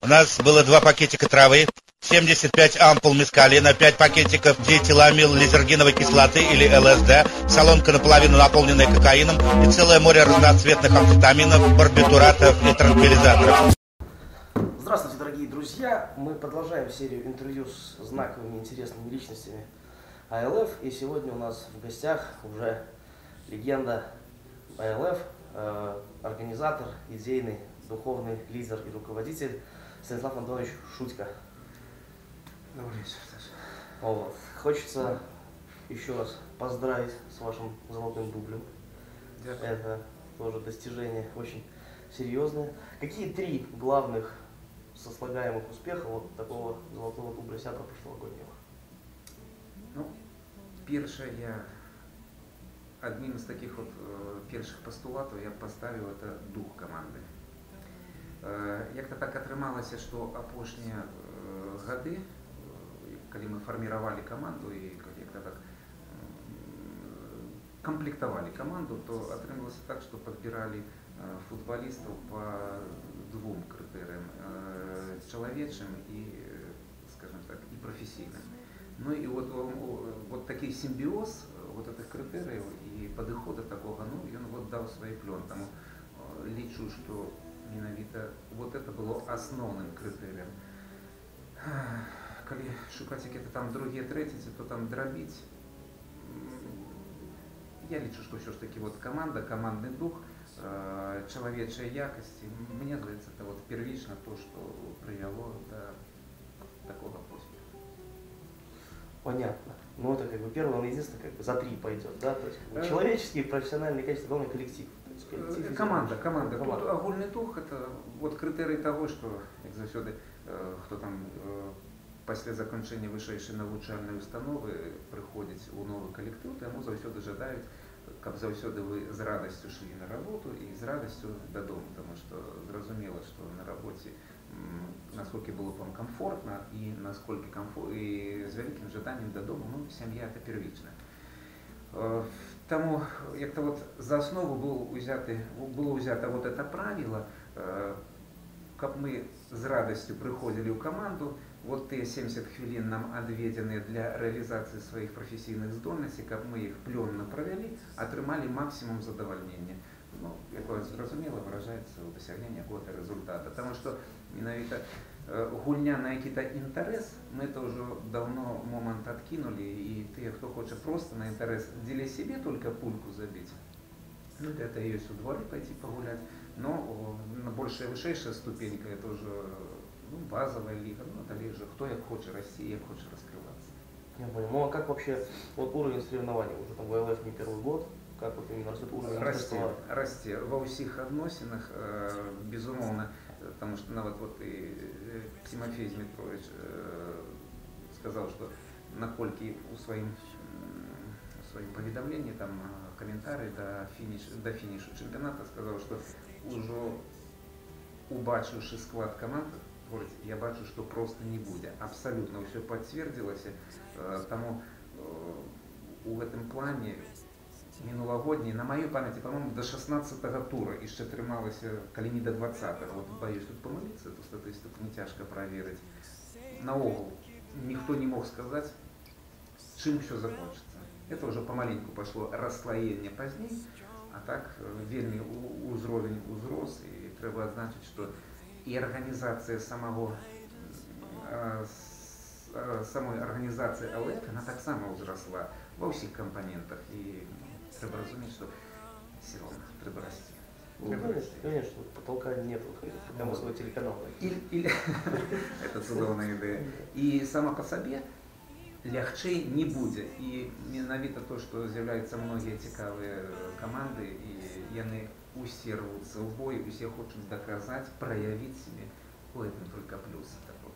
У нас было 2 пакетика травы, 75 ампул мескалина, 5 пакетиков диэтиламил лизергиновой кислоты или ЛСД, солонка наполовину наполненная кокаином и целое море разноцветных амфетаминов, барбитуратов и транквилизаторов. Здравствуйте, дорогие друзья! Мы продолжаем серию интервью с знаковыми интересными личностями АЛФ. И сегодня у нас в гостях уже легенда АЛФ, организатор, идейный, духовный лидер и руководитель Станислав Антонович Шутько. Добрый вечер, Саша. Вот. Хочется еще раз поздравить с вашим золотым дублем. Дякую. Это тоже достижение очень серьезное. Какие 3 главных сослагаемых успеха вот такого золотого дубля сябра прошлогоднего? Ну, перше я одним з таких от перших постулатів я поставив це дух команди. Як-то так отрималося, що опошні годи, коли ми формували команду і як-то так комплектовали команду, то отрималося так, що підбирали футболистов по 2 критериям: человечим и, скажем так, и профессийным. Ну и вот такий симбиоз вот этих критериїв і підходу такого, ну, він вот дав свої плон. Тому лічу, що менавіта вот это було основним критерієм. Коли шукати якісь там другі, треті, то там дробить. Я лічу, що все ж таки вот команда, командний дух, человечьей якости, мне кажется, это вот первично то, что привело до такого успеха. Понятно. Ну это как бы первое, но единственное, как бы за 3 пойдет, да? То есть человеческие, профессиональные качества, главный коллектив. Команда. Тут огульный дух, это вот критерий того, что, як завсёды, хто там після закінчення вищої навчальної установи приходить у новий колектив, то йому завсёди жадають, как завсёды вы с радостью шли на работу и с радостью додому, потому что зрозуміло, что на работе насколько было вам комфортно и насколько и с великим жаданням додому, ну, семья это первично. Тому як-то вот за основу было взято вот это правило, как мы с радостью приходили в команду, вот те 70 хвилин нам отведены для реализации своих профессийных здольностей, как мы их плённо провели, отримали максимум задовольнения. Ну, як зрозуміло, выражается в досягнении какого-то результата. Потому что менавіта гульня на якийсь інтерес, ми это уже давно момент откинули, и те, кто хочет просто на интерес для себе только пульку забить, ну, это и есть у дворе пойти погулять, но на большая высшая ступенька это уже, ну, базовая лига, ну, это лишь кто як хочет расти, як хочет раскрываться. Я понял. Ну а как вообще вот уровень соревнований? Уже там в АЛФ не первый год, как вот именно растет уровень соревнований? Расте. Во всех относинах, безумовно, потому что вот и Тимофей Дмитрович сказал, что накольки у своим поведомлении, там, комментарии до финишу чемпионата, сказал, что уже убачивши склад команд, я бачу, что просто не будет. Абсолютно все подтвердилось. Тому в этом плане минулогодний, на моей памяти, по-моему, до 16-го тура еще трималося, коли не до 20-го. Вот боюсь тут помилитися, эту статистику не тяжко проверить. Наогул никто не мог сказать, чем все закончится. Это уже помаленьку пошло расслоение поздней, а так вельми уровень узрос, и треба отзначить, что и организация самой организации АЛФ, она так само узросла во всех компонентах, и треба розуміти, что все равно треба расти. Ну, конечно, потолка нету, прямо свой телеканал. Это чудовная идея. И сама по себе легче не будет. И менавіта то, что з'являються многие цікавые команды, и они усе рвутся в бой, усе хочуть доказать, проявить себе. Ой, это только плюс. Так вот,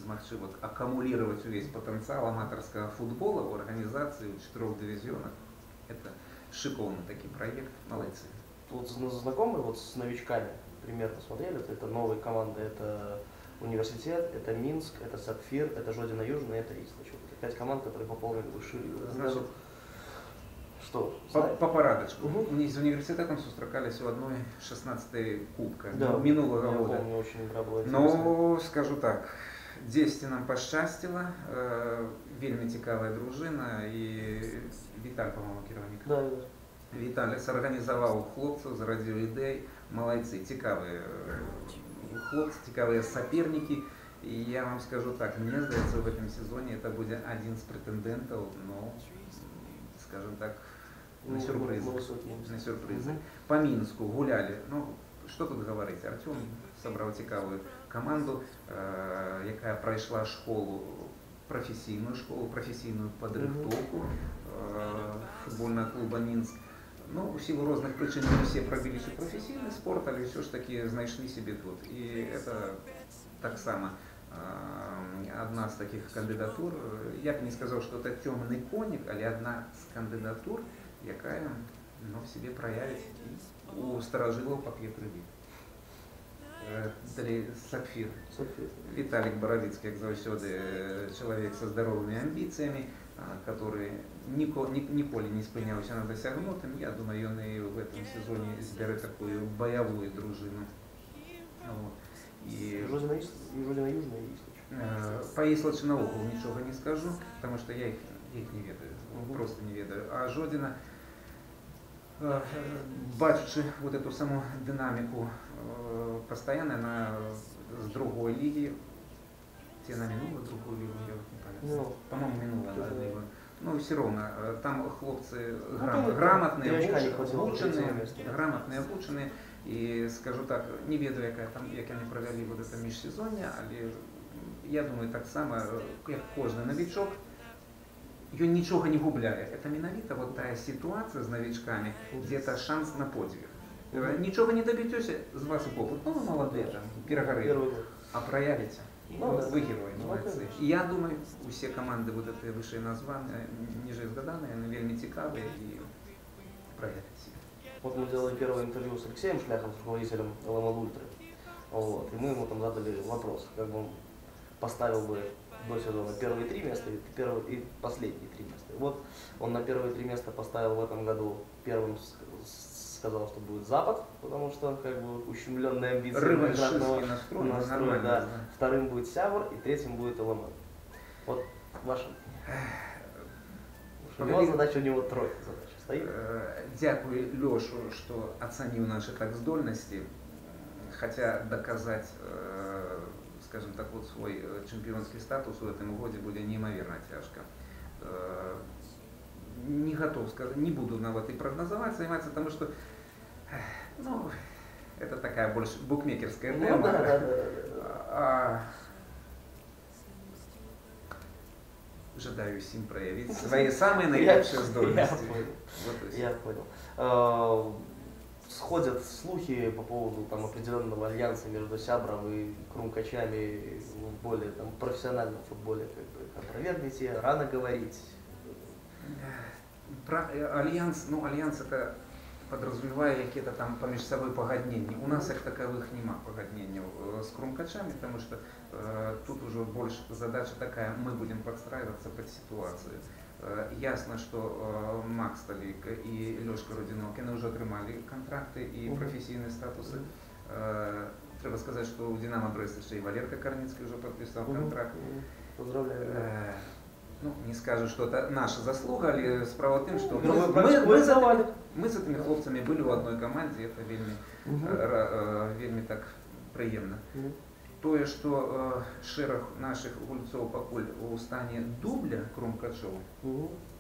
змогчи вот аккумулировать весь потенциал аматорского футбола в организации в 4 дивизионах. Это шиковный такой проект, молодцы. Вот знакомые вот с новичками примерно смотрели, это новые команды, это Университет, это Минск, это Сапфир, это Жодина Южная, это Ислыч. Вот 5 команд, которые пополнили высшую лигу. Значит, Что? По парадочку. Угу. З університетом зустрічалися у одной 16-й кубка минулого года. Помню, очень игра была Ну, скажу так, 10 нам пощастило, вельми цікавая дружина і Віталь, по-моєму, керівник. Да, да. Віталій зорганізував хлопців, зарадив ідей, молодці, цікаві хлопці, цікаві суперники. І я вам скажу так, мені здається, в этом сезоне это будет один из претендентов, но, скажем так, на сюрпризы. На сюрпризы. По Минску гуляли, ну, что тут говорить, Артем собрал цікавую команду, яка пройшла школу, професійну підрихтовку футбольного клуба Минск. Ну, в силу разных причин не все пробились у профессиональный спорт, але все ж таки знайшли себе тут. И это так само одна з таких кандидатур. Я б не сказав, що це темний коник, але одна з кандидатур, яка в себе проявить у старожилов пап'є крові. Далі Сапфір. Віталік Боровицький, як завжди, чоловік зі здоровими амбіціями, который ніколи не спинявся на досягнутым. Я думаю, он и в этом сезоне збере такую боевую дружину. Вот. И Южная по Ислачу наоколо ничего не скажу, потому что я их не ведаю, просто не ведаю. А Жодина, бачачи вот эту саму динамику постоянно, она с другой лиги, те на минуло другую лигу, я не помню, по-моему, минуло на лигу. Ну, все равно, там хлопцы грамотные, обученные, і скажу так, не ведаю, як вони провели вот это міжсезоння, але я думаю, так само, як кожен новичок, він нічого не губляє. Це менавіта вот та ситуація з новичками, де це шанс на подвиг. Нічого не доб'єтеся, з вас і опыт, ну ви молоді, перегорели, а проявите. Вы герои, молодцы. И я думаю, все команды вот этой выше названные, ниже изгаданные, они вельми цікавые и проявят себя. Вот мы делали первое интервью с Алексеем Шляхом, с руководителем ЛМЛ Ультры. Вот, и мы ему там задали вопрос, как бы он поставил бы до сезона первые 3 места и последние 3 места. И вот он на первые 3 места поставил в этом году первым, сказал, что будет Запад, потому что как бы ущемленные амбиции реваншистский настрой, да. Вторым будет Сявр и третьим будет ЛМЛ. Вот ваша. Его задача, у него тройка задач стоит. Дякую Лешу, что оценил наши так здольности, хотя доказать, скажем так, вот свой чемпионский статус в этом году будет неимоверно тяжко. Не готов сказать, не буду на вот и прогнозовать, заниматься, потому что, ну, это такая больше букмекерская тема. Жадаю всем проявить свои самые наилучшие здольности. Я понял. Сходят слухи по поводу там определенного альянса между Сябром и Крумкачами в более там профессиональном футболе. Как бы опровергните, рано говорить. Про альянс, ну альянс это подразумевая какие-то там поміж собой погоднения. У нас их таковых нема погоднения с Крумкачами, потому что тут уже больше задача такая, мы будем подстраиваться под ситуацию. Ясно, что Макс Талик и Лешка Рудинок уже отримали контракты и профессийные статусы. Треба сказать, что у Динамо Брест еще и Валерка Корницкий уже подписал контракт. Поздравляю. Ну, не скажу, что это наша заслуга, але справа в тем, что мы с этими хлопцами были в одной команде, это вельми так приємно. То, что шерах наших гульцов покуль у стані дубля Крумкачов,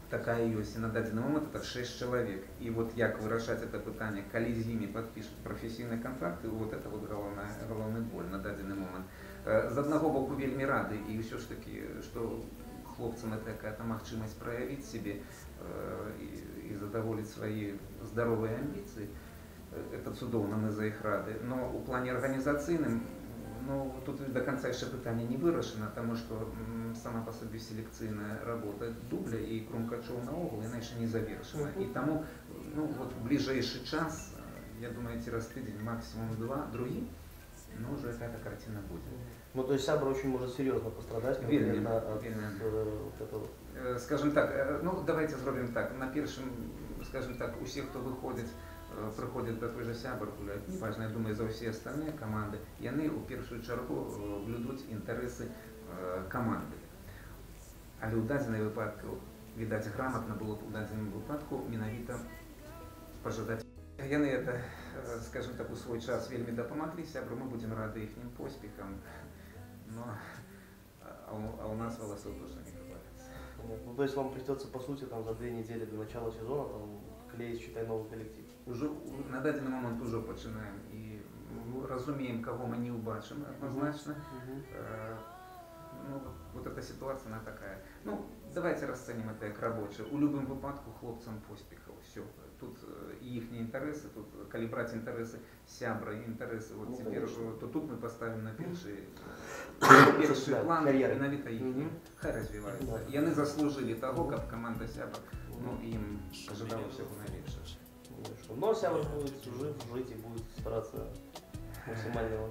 такая есть, на данный момент это 6 человек. И вот як вырашать это питание, коли з ними подпишут профессийные контракты, вот это вот головная боль на данный момент. З одного боку вельми рады, и все ж таки, что хлопцам это какая-то махчимость проявить себе и задоволить свои здоровые амбиции. Это цудовно, мы за их рады. Но у плане организаційним, ну, тут до конца еще питание не вирішено, тому що сама по собі селекційна робота дубля і Крумкачов на угол, вона ще не завершена. І тому, ну, вот в ближайший час, я думаю, через тиждень, максимум 2, другие, но уже какая-то картина будет. Ну, то есть Сябр очень может серьезно пострадать. Скажем так, ну, давайте зробимо так, на першем скажем так, у всех, кто выходит, приходит до той же Сябр гуляють, неважно, я думаю, за всі остальні команди, вони у першу чергу блюдуть інтереси команди. Але у дадзеному випадку, віддать грамотно було б у дадзеному випадку, менавіта пожадати. Яны это, скажем так, у свой час вельми допомогли Сябру, мы будем рады их успехам, но а у нас волосов тоже не добавится. Ну, то есть вам придется, по сути, там, за 2 недели до начала сезона там, клеить, считай, новый коллектив? Уже на данный момент уже починаем и разумеем, кого мы не убачим однозначно. Ну, вот эта ситуация, она такая. Ну, давайте расценим это как рабочее. У любым випадку хлопцам поспіхав. Все. Тут їхні інтереси, тут калібрати інтереси Сябра, інтереси. Вот ну, теперь, то тут мы поставим на перший план, навіть їхні. Хай розвиваються. І вони заслужили того, як команда Сябра, ну, їм ожидало всього найбільше. Но Сябр будет жив, жить и будет стараться максимально